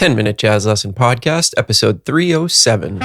10-Minute Jazz Lesson Podcast, episode 307.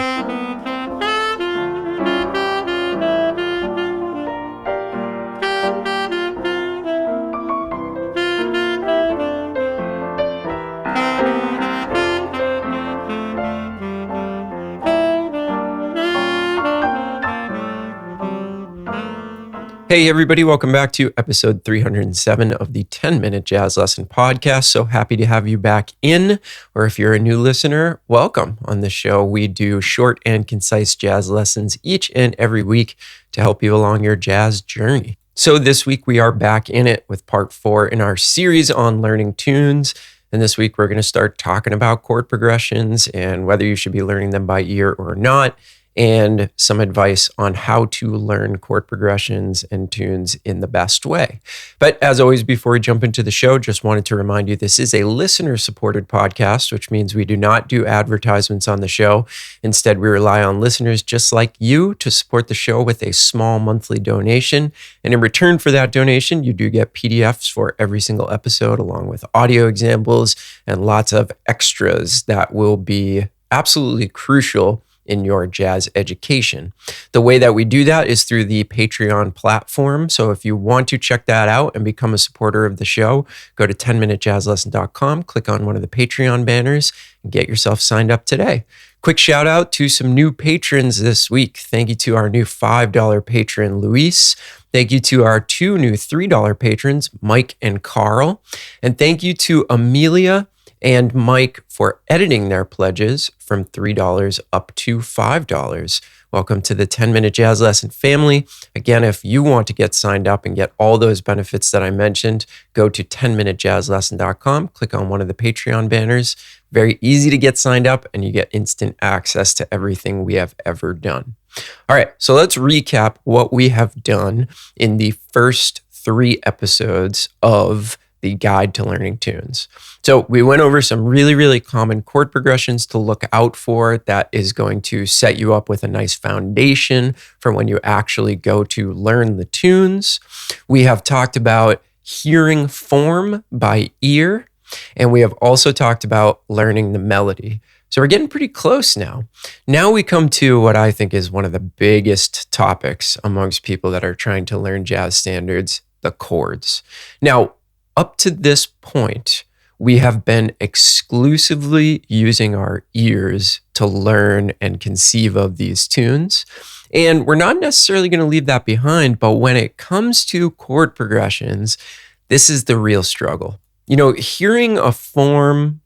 Hey everybody, welcome back to episode 307 of the 10-Minute Jazz Lesson Podcast. So happy to have you back in, or if you're a new listener, welcome. On this show, we do short and concise jazz lessons each and every week to help you along your jazz journey. So this week we are back in it with part 4 in our series on learning tunes. And this week we're going to start talking about chord progressions and whether you should be learning them by ear or not, and some advice on how to learn chord progressions and tunes in the best way. But as always, before we jump into the show, just wanted to remind you this is a listener-supported podcast, which means we do not do advertisements on the show. Instead, we rely on listeners just like you to support the show with a small monthly donation. And in return for that donation, you do get PDFs for every single episode, along with audio examples and lots of extras that will be absolutely crucial in your jazz education. The way that we do that is through the Patreon platform. So if you want to check that out and become a supporter of the show, go to 10minutejazzlesson.com, click on one of the Patreon banners, and get yourself signed up today. Quick shout out to some new patrons this week. Thank you to our new $5 patron, Luis. Thank you to our 2 new $3 patrons, Mike and Carl. And thank you to Amelia and Mike for editing their pledges from $3 up to $5. Welcome to the 10-Minute Jazz Lesson family. Again, if you want to get signed up and get all those benefits that I mentioned, go to 10minutejazzlesson.com, click on one of the Patreon banners. Very easy to get signed up, and you get instant access to everything we have ever done. All right, so let's recap what we have done in the first 3 episodes of the Guide to Learning Tunes. So we went over some really common chord progressions to look out for that is going to set you up with a nice foundation for when you actually go to learn the tunes. We have talked about hearing form by ear, and we have also talked about learning the melody. So we're getting pretty close now. Now we come to what I think is one of the biggest topics amongst people that are trying to learn jazz standards, the chords. Now, up to this point, we have been exclusively using our ears to learn and conceive of these tunes. And we're not necessarily going to leave that behind, but when it comes to chord progressions, this is the real struggle. You know, hearing a form,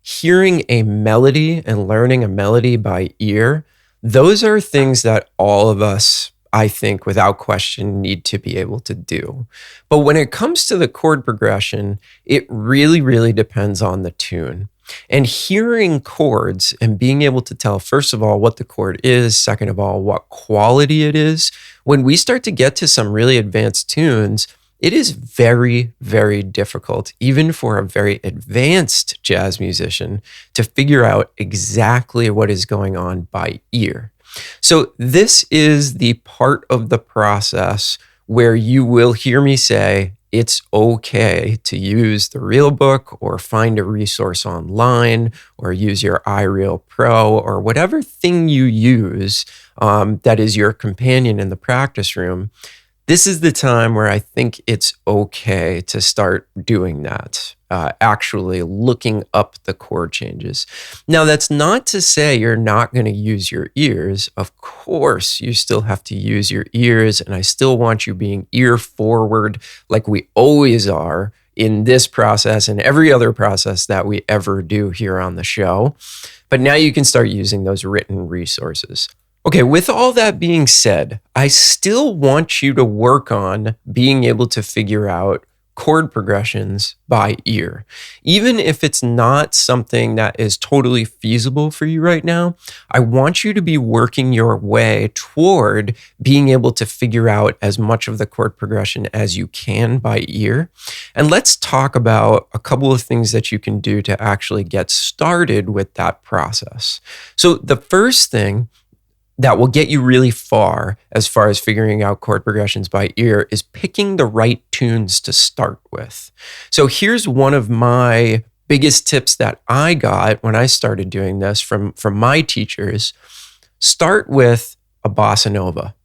hearing a melody and learning a melody by ear, those are things that all of us, I think, without question, need to be able to do. But when it comes to the chord progression, it really depends on the tune. And hearing chords and being able to tell, first of all, what the chord is, second of all, what quality it is, when we start to get to some really advanced tunes, it is very difficult, even for a very advanced jazz musician, to figure out exactly what is going on by ear. So this is the part of the process where you will hear me say it's okay to use the real book or find a resource online or use your iReal Pro or whatever thing you use that is your companion in the practice room. This is the time where I think it's okay to start doing that, actually looking up the chord changes. Now, that's not to say you're not going to use your ears. Of course, you still have to use your ears, and I still want you being ear forward like we always are in this process and every other process that we ever do here on the show. But now you can start using those written resources. Okay, with all that being said, I still want you to work on being able to figure out chord progressions by ear. Even if it's not something that is totally feasible for you right now, I want you to be working your way toward being able to figure out as much of the chord progression as you can by ear. And let's talk about a couple of things that you can do to actually get started with that process. So the first thing that will get you really far as figuring out chord progressions by ear is picking the right tunes to start with. So here's one of my biggest tips that I got when I started doing this from my teachers, start with a bossa nova,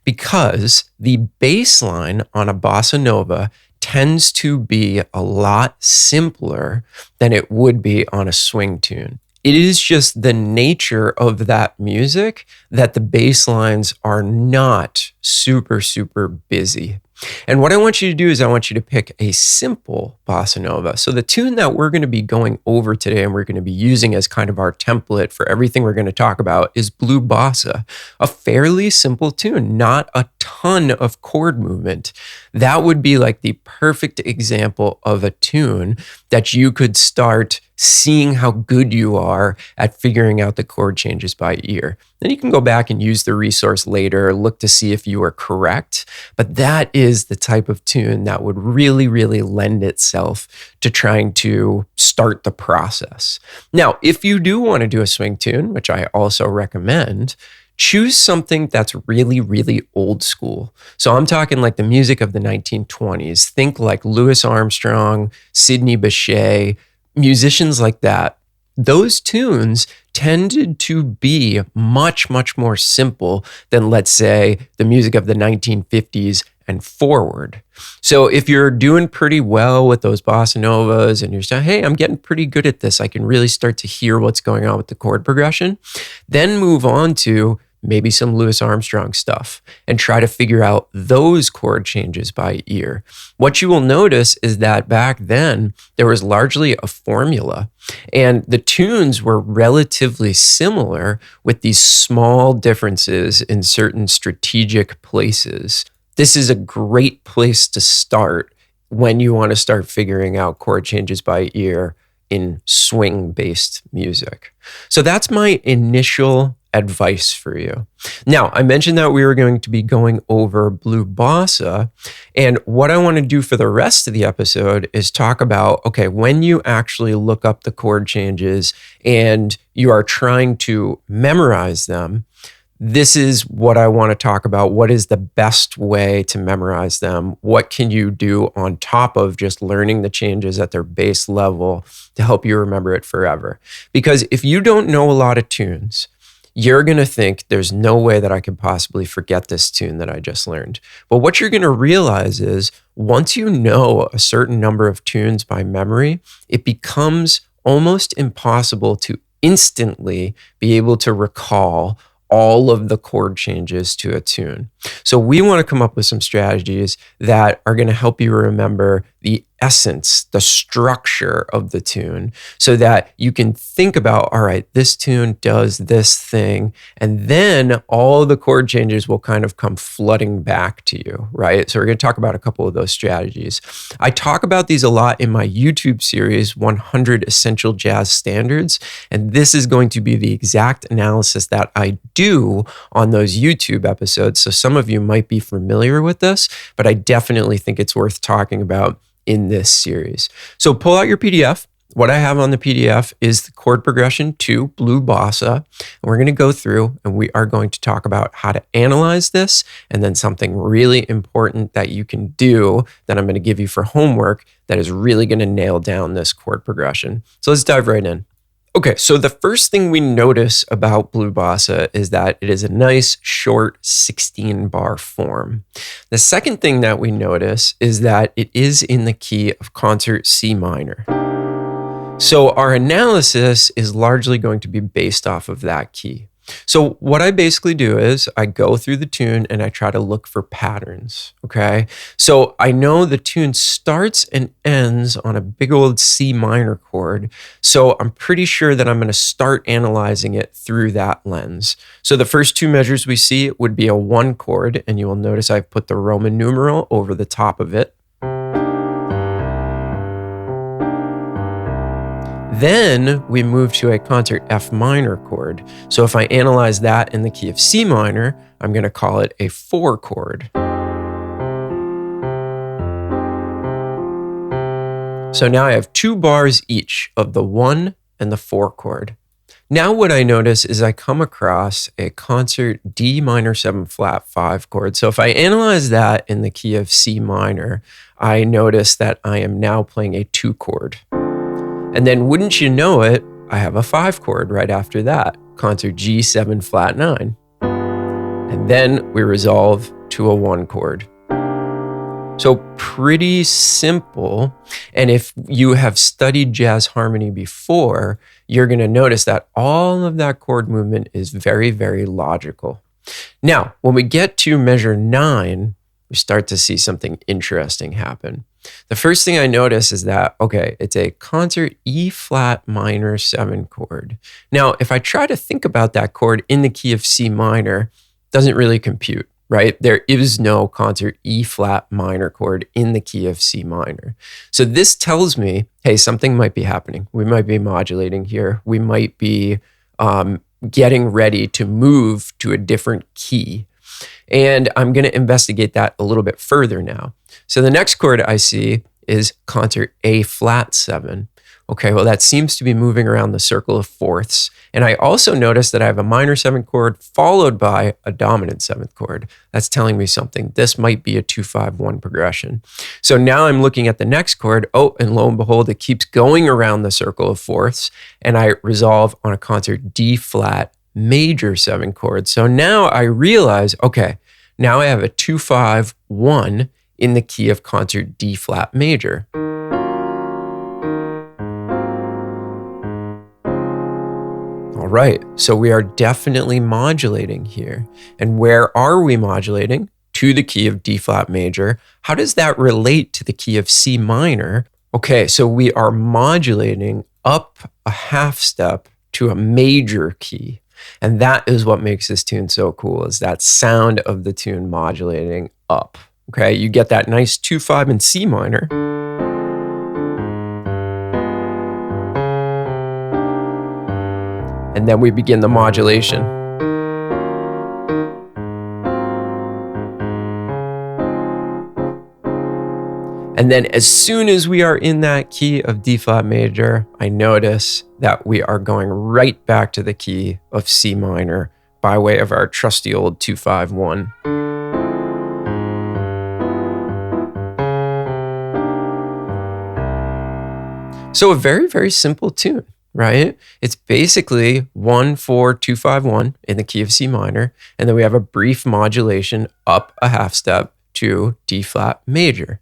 because the bass line on a bossa nova tends to be a lot simpler than it would be on a swing tune. It is just the nature of that music that the bass lines are not super, super busy. And what I want you to do is I want you to pick a simple bossa nova. So the tune that we're going to be going over today and we're going to be using as kind of our template for everything we're going to talk about is Blue Bossa, a fairly simple tune, not a ton of chord movement. That would be like the perfect example of a tune that you could start seeing how good you are at figuring out the chord changes by ear. Then you can go back and use the resource later, look to see if you are correct. But that is the type of tune that would really, really lend itself to trying to start the process. Now, if you do want to do a swing tune, which I also recommend, choose something that's really, really old school. So I'm talking like the music of the 1920s. Think like Louis Armstrong, Sidney Bechet, musicians like that. Those tunes tended to be much, much more simple than, let's say, the music of the 1950s and forward. So if you're doing pretty well with those bossa novas and you're saying, hey, I'm getting pretty good at this, I can really start to hear what's going on with the chord progression, then move on to maybe some Louis Armstrong stuff and try to figure out those chord changes by ear. What you will notice is that back then, there was largely a formula, and the tunes were relatively similar with these small differences in certain strategic places. This is a great place to start when you want to start figuring out chord changes by ear in swing-based music. So that's my initial advice for you. Now, I mentioned that we were going to be going over Blue Bossa, and what I want to do for the rest of the episode is talk about, okay, when you actually look up the chord changes and you are trying to memorize them, this is what I want to talk about. What is the best way to memorize them? What can you do on top of just learning the changes at their base level to help you remember it forever? Because if you don't know a lot of tunes, you're going to think there's no way that I could possibly forget this tune that I just learned. But what you're going to realize is once you know a certain number of tunes by memory, it becomes almost impossible to instantly be able to recall all of the chord changes to a tune. So we want to come up with some strategies that are going to help you remember the essence, the structure of the tune, so that you can think about, all right, this tune does this thing, and then all the chord changes will kind of come flooding back to you, right? So we're going to talk about a couple of those strategies. I talk about these a lot in my YouTube series, 100 Essential Jazz Standards, and this is going to be the exact analysis that I do on those YouTube episodes. So some of you might be familiar with this, but I definitely think it's worth talking about in this series. So pull out your PDF. What I have on the PDF is the chord progression to Blue Bossa. And we're going to go through and we are going to talk about how to analyze this, and then something really important that you can do that I'm going to give you for homework that is really going to nail down this chord progression. So let's dive right in. Okay, so the first thing we notice about Blue Bossa is that it is a nice, short 16-bar form. The second thing that we notice is that it is in the key of concert C minor. So our analysis is largely going to be based off of that key. So what I basically do is I go through the tune and I try to look for patterns, okay? So I know the tune starts and ends on a big old C minor chord, so I'm pretty sure that I'm going to start analyzing it through that lens. So the first two measures we see would be a 1 chord, and you will notice I've put the Roman numeral over the top of it. Then we move to a concert F minor chord. So if I analyze that in the key of C minor, I'm going to call it a 4 chord. So now I have 2 bars each of the 1 and the 4 chord. Now what I notice is I come across a concert D minor 7 flat 5 chord. So if I analyze that in the key of C minor, I notice that I am now playing a 2 chord. And then wouldn't you know it, I have a 5 chord right after that, concert G7 flat 9. And then we resolve to a 1 chord. So pretty simple. And if you have studied jazz harmony before, you're going to notice that all of that chord movement is very, very logical. Now, when we get to measure 9, we start to see something interesting happen. The first thing I notice is that, okay, it's a concert E flat minor 7 chord. Now, if I try to think about that chord in the key of C minor, it doesn't really compute, right? There is no concert E flat minor chord in the key of C minor. So this tells me, hey, something might be happening. We might be modulating here. We might be getting ready to move to a different key. And I'm going to investigate that a little bit further now. So the next chord I see is concert A flat 7. Okay, well, that seems to be moving around the circle of fourths. And I also notice that I have a minor 7th chord followed by a dominant 7th chord. That's telling me something. This might be a 2-5-1 progression. So now I'm looking at the next chord. Oh, and lo and behold, it keeps going around the circle of fourths. And I resolve on a concert D flat major 7 chord. So now I realize, okay, now I have a 2-5-1 in the key of concert D flat major. All right, so we are definitely modulating here. And where are we modulating? To the key of D flat major. How does that relate to the key of C minor? Okay, so we are modulating up a half step to a major key. And that is what makes this tune so cool, is that sound of the tune modulating up. Okay, you get that nice 2-5 in C minor. And then we begin the modulation. And then as soon as we are in that key of D flat major, I notice that we are going right back to the key of C minor by way of our trusty old 2-5-1. So a very, very simple tune, right? It's basically 1-4-2-5-1 in the key of C minor, and then we have a brief modulation up a half step to D flat major.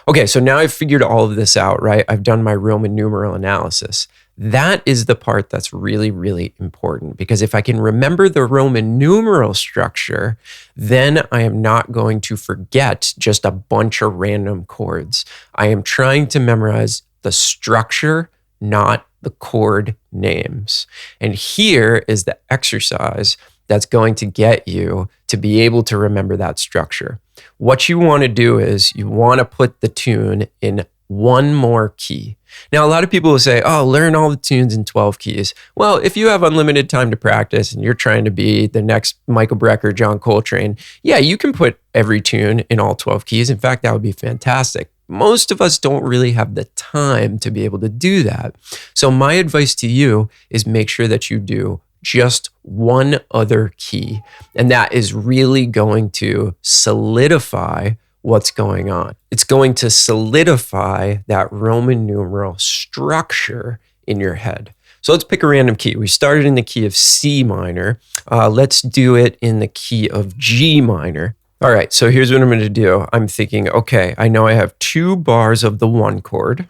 Okay, so now I've figured all of this out, right? I've done my Roman numeral analysis. That is the part that's really, really important, because if I can remember the Roman numeral structure, then I am not going to forget just a bunch of random chords. I am trying to memorize the structure, not the chord names. And here is the exercise that's going to get you to be able to remember that structure. What you want to do is you want to put the tune in one more key. Now, a lot of people will say, oh, learn all the tunes in 12 keys. Well, if you have unlimited time to practice and you're trying to be the next Michael Brecker, John Coltrane, yeah, you can put every tune in all 12 keys. In fact, that would be fantastic. Most of us don't really have the time to be able to do that. So my advice to you is make sure that you do just one other key. And that is really going to solidify what's going on. It's going to solidify that Roman numeral structure in your head. So let's pick a random key. We started in the key of C minor. Let's do it in the key of G minor. All right, so here's what I'm going to do. I'm thinking, okay, I know I have 2 bars of the 1 chord,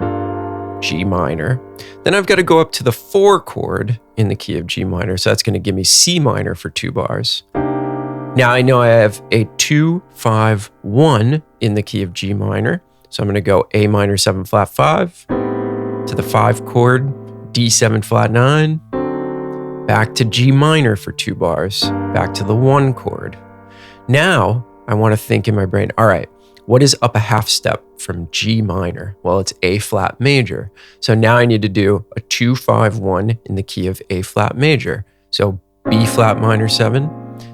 G minor. Then I've got to go up to the 4 chord in the key of G minor. So that's going to give me C minor for 2 bars. Now I know I have a 2-5-1 in the key of G minor. So I'm going to go A minor 7 flat 5 to the 5 chord, D7 flat 9, back to G minor for 2 bars, back to the 1 chord. Now I want to think in my brain, all right, what is up a half step from G minor? Well, it's A flat major. So now I need to do a 2-5-1 in the key of A flat major. So B flat minor 7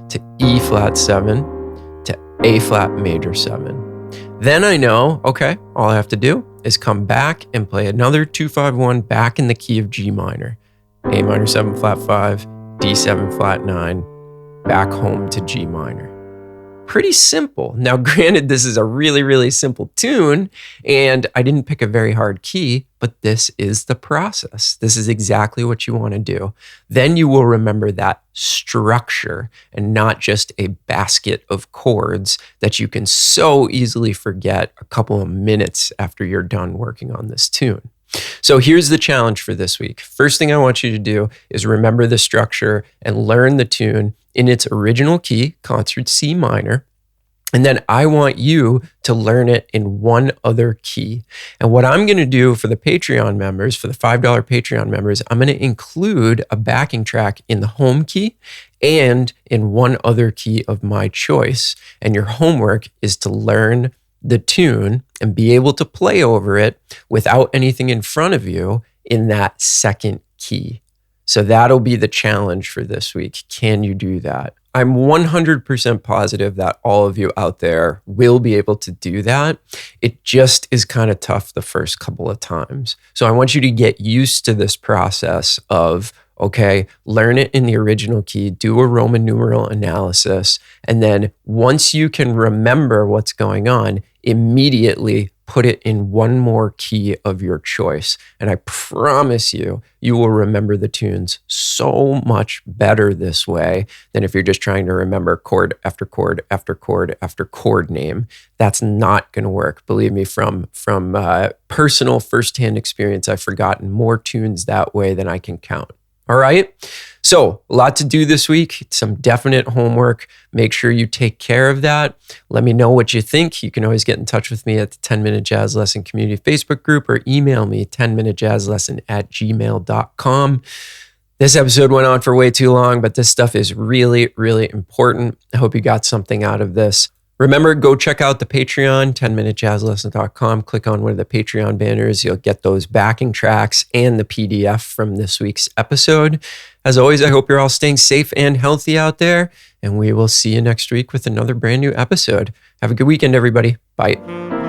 to E flat 7 to A flat major 7. Then I know, okay, all I have to do is come back and play another 2-5-1 back in the key of G minor. A minor 7 flat 5, D7 flat 9, back home to G minor. Pretty simple. Now, granted, this is a really, really simple tune, and I didn't pick a very hard key, but this is the process. This is exactly what you want to do. Then you will remember that structure and not just a basket of chords that you can so easily forget a couple of minutes after you're done working on this tune. So here's the challenge for this week. First thing I want you to do is remember the structure and learn the tune in its original key, concert C minor. And then I want you to learn it in one other key. And what I'm going to do for the Patreon members, for the $5 Patreon members, I'm going to include a backing track in the home key and in one other key of my choice. And your homework is to learn the tune and be able to play over it without anything in front of you in that second key. So that'll be the challenge for this week. Can you do that? I'm 100% positive that all of you out there will be able to do that. It just is kind of tough the first couple of times. So I want you to get used to this process of, okay, learn it in the original key, do a Roman numeral analysis, and then once you can remember what's going on, immediately put it in one more key of your choice. And I promise you, you will remember the tunes so much better this way than if you're just trying to remember chord after chord after chord after chord name. That's not going to work. Believe me, from personal firsthand experience, I've forgotten more tunes that way than I can count. All right. So a lot to do this week, some definite homework. Make sure you take care of that. Let me know what you think. You can always get in touch with me at the 10-Minute Jazz Lesson Community Facebook group or email me 10minutejazzlesson@gmail.com. This episode went on for way too long, but this stuff is really, really important. I hope you got something out of this. Remember, go check out the Patreon, 10minutejazzlesson.com. Click on one of the Patreon banners. You'll get those backing tracks and the PDF from this week's episode. As always, I hope you're all staying safe and healthy out there, and we will see you next week with another brand new episode. Have a good weekend, everybody. Bye.